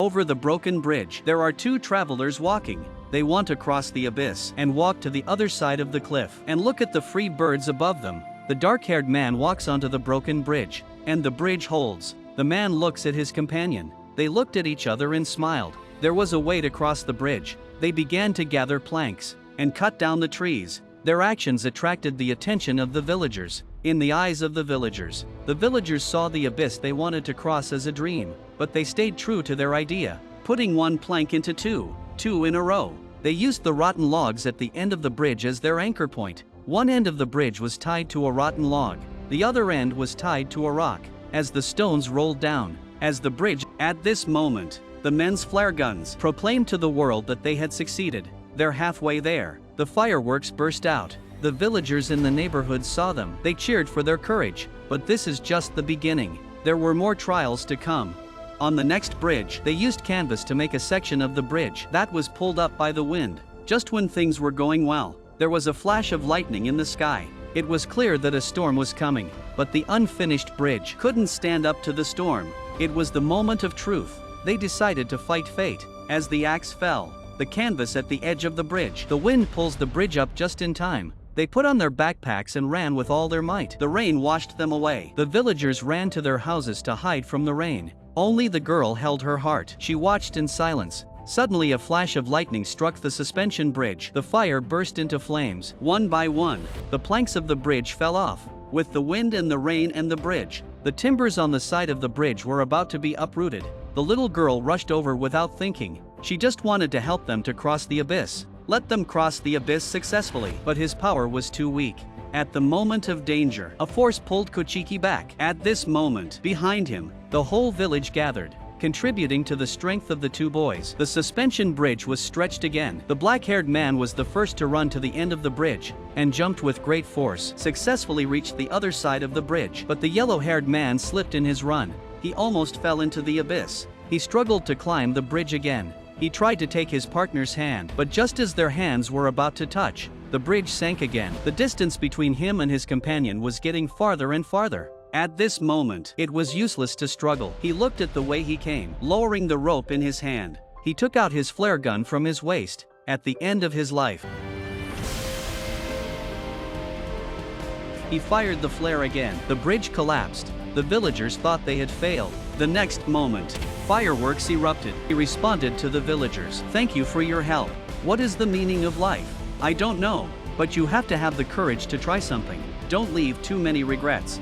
Over the broken bridge, there are two travelers walking. They want to cross the abyss and walk to the other side of the cliff and look at the free birds above them. The dark-haired man walks onto the broken bridge, and the bridge holds. The man looks at his companion. They looked at each other and smiled. There was a way to cross the bridge. They began to gather planks and cut down the trees. Their actions attracted the attention of the villagers. In the eyes of the villagers saw the abyss they wanted to cross as a dream, but they stayed true to their idea, putting one plank into two in a row. They used the rotten logs at the end of the bridge as their anchor point. One end of the bridge was tied to a rotten log. The other end was tied to a rock. As the stones rolled down, at this moment, the men's flare guns proclaimed to the world that they had succeeded. They're halfway there. The fireworks burst out. The villagers in the neighborhood saw them. They cheered for their courage. But this is just the beginning. There were more trials to come. On the next bridge, they used canvas to make a section of the bridge that was pulled up by the wind. Just when things were going well, there was a flash of lightning in the sky. It was clear that a storm was coming, but the unfinished bridge couldn't stand up to the storm. It was the moment of truth. They decided to fight fate. As the axe fell, the canvas at the edge of the bridge, the wind pulls the bridge up just in time. They put on their backpacks and ran with all their might. The rain washed them away. The villagers ran to their houses to hide from the rain. Only the girl held her heart. She watched in silence. Suddenly a flash of lightning struck the suspension bridge. The fire burst into flames. One by one, the planks of the bridge fell off. With the wind and the rain and the bridge, the timbers on the side of the bridge were about to be uprooted. The little girl rushed over without thinking. She just wanted to help them to cross the abyss. Let them cross the abyss successfully. But his power was too weak. At the moment of danger, a force pulled Kochiki back. At this moment, behind him, the whole village gathered, contributing to the strength of the two boys. The suspension bridge was stretched again. The black-haired man was the first to run to the end of the bridge, and jumped with great force, successfully reached the other side of the bridge. But the yellow-haired man slipped in his run. He almost fell into the abyss. He struggled to climb the bridge again. He tried to take his partner's hand, but just as their hands were about to touch, the bridge sank again. The distance between him and his companion was getting farther and farther. At this moment, it was useless to struggle. He looked at the way he came, lowering the rope in his hand. He took out his flare gun from his waist. At the end of his life, he fired the flare again. The bridge collapsed. The villagers thought they had failed. The next moment, fireworks erupted. He responded to the villagers. "Thank you for your help. What is the meaning of life? I don't know, but you have to have the courage to try something. Don't leave too many regrets."